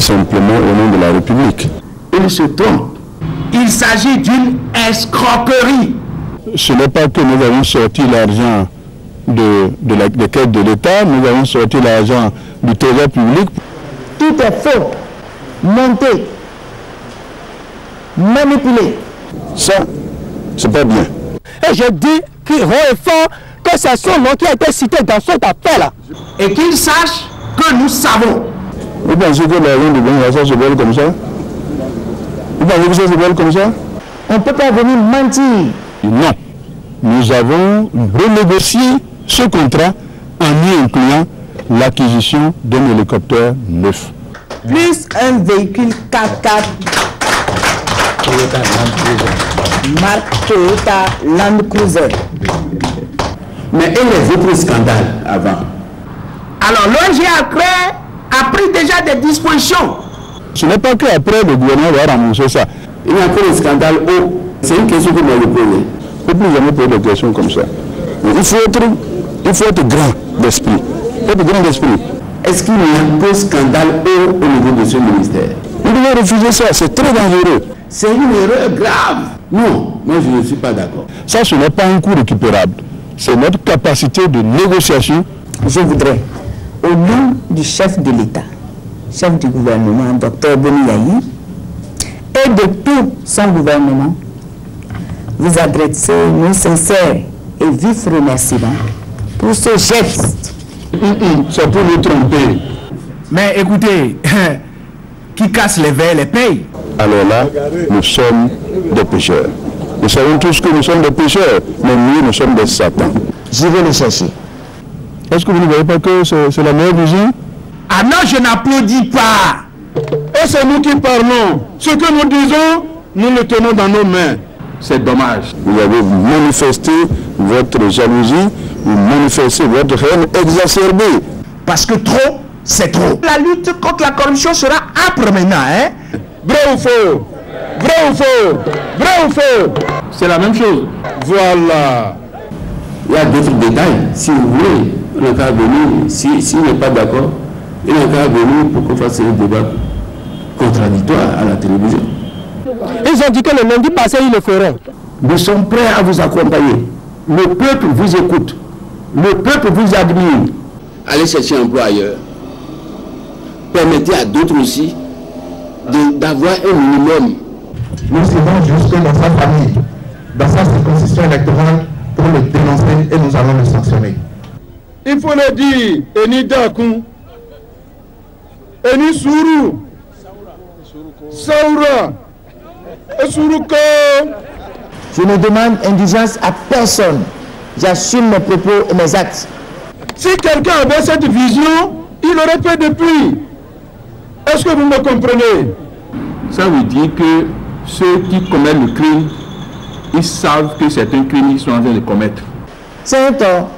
simplement au nom de la République. Il se trompe. Il s'agit d'une escroquerie. Ce n'est pas que nous avons sorti l'argent des caisses de l'État, nous avons sorti l'argent du trésor public. Tout est faux, monté, manipulé. Ça, c'est pas bien. Et je dis qu'il haut et fort que c'est son nom qui a été cité dans cette affaire-là. Et qu'il sache que nous savons. Vous pensez que l'argent de Bengassa se vole comme ça? Vous pensez que ça se vole comme ça? On ne peut pas venir mentir. Non. Nous avons renégocié ce contrat en y incluant l'acquisition d'un hélicoptère neuf. Plus un véhicule 4x4 marque Toyota Land Cruiser. Mais et les autres scandales avant? Alors l'ONG a pris déjà des dispositions. Ce n'est pas qu'après le gouvernement va rembourser ça. Il y a encore un scandale où c'est une question que moi je pose. Il ne faut plus jamais poser des questions comme ça. Mais il faut être grand d'esprit. Il faut être grand d'esprit. Est-ce qu'il y a un scandale au niveau de ce ministère? Nous devons refuser ça, c'est très dangereux. C'est une erreur grave. Non, moi je ne suis pas d'accord. Ça, ce n'est pas un coût récupérable. C'est notre capacité de négociation. Je voudrais, au nom du chef de l'État, chef du gouvernement, Dr Boni Yayi, et de tout son gouvernement, vous adresser nos sincères et vifs remerciements pour ce geste. C'est pour nous tromper. Mais écoutez, qui casse les verres les paye. Alors là, nous sommes des pécheurs. Nous savons tous que nous sommes des pécheurs, mais nous sommes des satans. Je vais le chercher. Est-ce que vous ne voyez pas que c'est la meilleure vision? Ah non, je n'applaudis pas. Et c'est nous qui parlons. Ce que nous disons, nous le tenons dans nos mains. C'est dommage. Vous avez manifesté votre jalousie, vous manifestez votre haine exacerbée. Parce que trop, c'est trop. La lutte contre la corruption sera âpre maintenant, hein? Vrai ou faux? Vrai ou faux? Vrai ou faux? C'est la même chose. Voilà. Il y a d'autres détails. Si vous voulez, on n'a qu'à venir. S'il n'est pas d'accord, il n'a qu'à venir pour qu'on fasse un débat contradictoire à la télévision. Ils ont dit que le lundi passé, ils le feront. Nous sommes prêts à vous accompagner. Le peuple vous écoute. Le peuple vous admire. Allez chercher un emploi ailleurs. Permettez à d'autres aussi d'avoir un minimum. Nous irons jusque dans sa famille, dans sa circonscription électorale pour le dénoncer et nous allons le sanctionner. Il faut le dire, Eni Dakou, Eni Sourou, Saoura, Suruko. Je ne demande indulgence à personne. J'assume mes propos et mes actes. Si quelqu'un avait cette vision, il l'aurait fait depuis. Est-ce que vous me comprenez? Ça veut dire que ceux qui commettent le crime, ils savent que c'est un crime qu'ils sont en train de commettre. C'est un tort.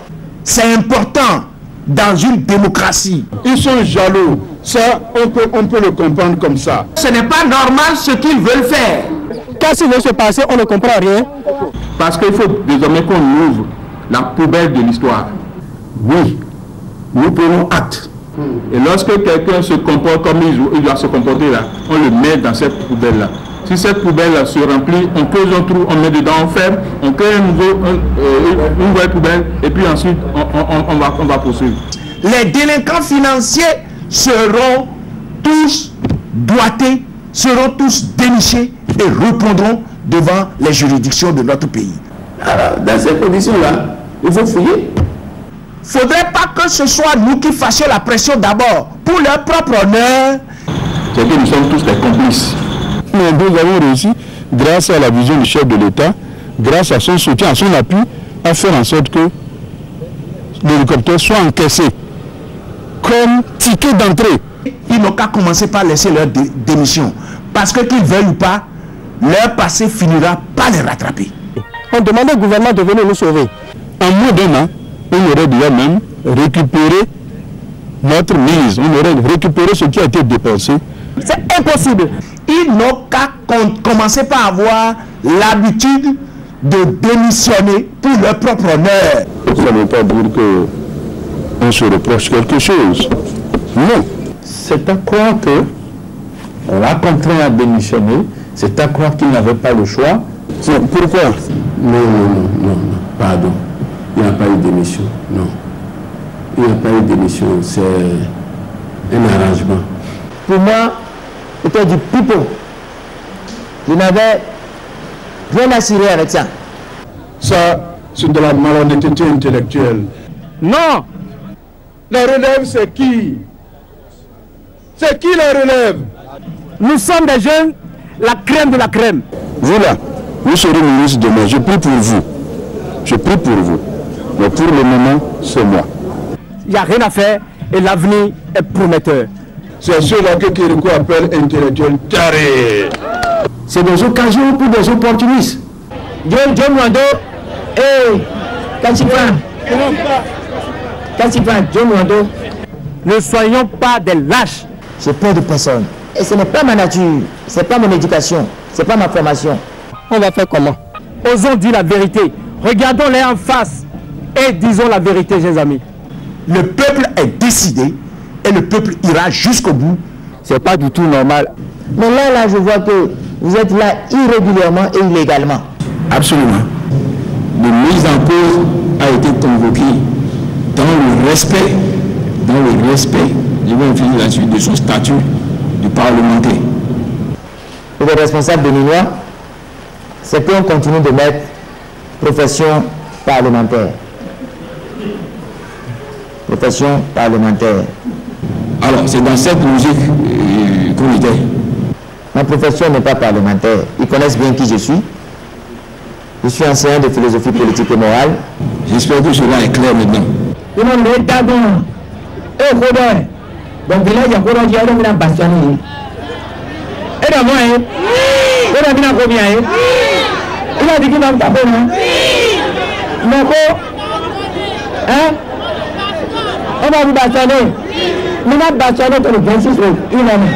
C'est important dans une démocratie. Ils sont jaloux. Ça, on peut le comprendre comme ça. Ce n'est pas normal ce qu'ils veulent faire. Qu'est-ce qui va se passer? On ne comprend rien. Parce qu'il faut désormais qu'on ouvre la poubelle de l'histoire. Oui, nous prenons acte. Et lorsque quelqu'un se comporte comme il doit se comporter là, on le met dans cette poubelle-là. Si cette poubelle se remplit, on creuse un trou, on met dedans, on ferme, on crée une nouvelle poubelle et puis ensuite on va poursuivre. Les délinquants financiers seront tous doigtés, seront tous dénichés et répondront devant les juridictions de notre pays. Alors, dans ces conditions-là, il faut fouiller. Il ne faudrait pas que ce soit nous qui fassions la pression d'abord pour leur propre honneur. C'est que nous sommes tous des complices. Mais nous avons réussi, grâce à la vision du chef de l'État, grâce à son soutien, à son appui, à faire en sorte que l'hélicoptère soit encaissé comme ticket d'entrée. Ils n'ont qu'à commencer par laisser leur démission. Parce que qu'ils veuillent ou pas, leur passé finira par les rattraper. On demande au gouvernement de venir nous sauver. En moins d'un an, on aurait déjà même récupéré notre mise, on aurait récupéré ce qui a été dépensé. C'est impossible. Ils n'ont qu'à commencer par avoir l'habitude de démissionner pour leur propre honneur. Ça ne veut pas dire qu'on se reproche quelque chose. Non. C'est à croire que On l'a contraint à démissionner. C'est à croire qu'il n'avait pas le choix. Pourquoi? Non, pardon. Il n'y a pas eu de démission, non. Il n'y a pas eu de démission, c'est un arrangement. Pour moi, c'était du pipeau. Je n'avais rien à cirer avec ça. Ça, c'est de la malhonnêteté intellectuelle. Non. La relève, c'est qui? C'est qui la relève? Nous sommes des jeunes, la crème de la crème. Vous là, vous serez ministre demain. Je prie pour vous. Je prie pour vous. Mais pour le moment, c'est moi. Il n'y a rien à faire et l'avenir est prometteur. C'est ceux-là que Kérékou appelle intellectuels tarés. C'est des occasions pour des opportunistes. John Wando, John Wando. Ne soyons pas des lâches. J'ai peur de personne. Et ce n'est pas ma nature, ce n'est pas mon éducation, ce n'est pas ma formation. On va faire comment? Osons dire la vérité. Regardons-les en face et disons la vérité, chers amis. Le peuple est décidé et le peuple ira jusqu'au bout. C'est pas du tout normal. Mais là, je vois que vous êtes là irrégulièrement et illégalement. Absolument. La mise en cause a été convoquée dans le respect, je vais finir la suite de son statut du parlementaire. Pour les responsables béninois, c'est qu'on continue de mettre profession parlementaire. Profession parlementaire. Alors, c'est dans cette logique qu'on était. Ma profession n'est pas parlementaire. Ils connaissent bien qui je suis. Je suis enseignant de philosophie politique et morale. J'espère que cela est clair maintenant. Donc, village, il y a encore un dialogue dans Bastiani. Et d'abord, il a bien combien? Il a dit qu'il va me taper, non? Hein? On va vous Bastiani. Maintenant, Bastiani, pour le 26 août, une année.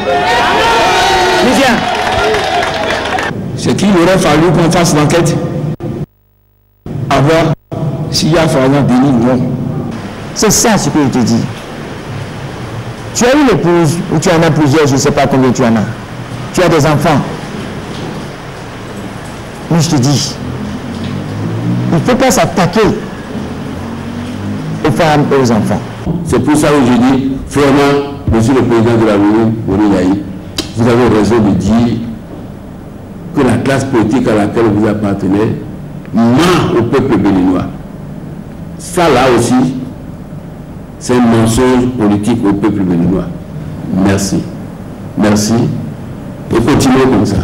C'est qu'il aurait fallu qu'on fasse l'enquête. Avoir s'il y a Fernand Béni, non. C'est ça ce que je te dis. Tu as une épouse ou tu en as plusieurs, je ne sais pas combien tu en as. Tu as des enfants. Mais je te dis, il ne faut pas s'attaquer aux femmes et aux enfants. C'est pour ça que je dis, vraiment, monsieur le président de la République, Boni Yayi, vous avez raison de dire que la classe politique à laquelle vous appartenez ment au peuple béninois. Ça là aussi, c'est un mensonge politique au peuple béninois. Merci. Merci. Et continuez comme ça.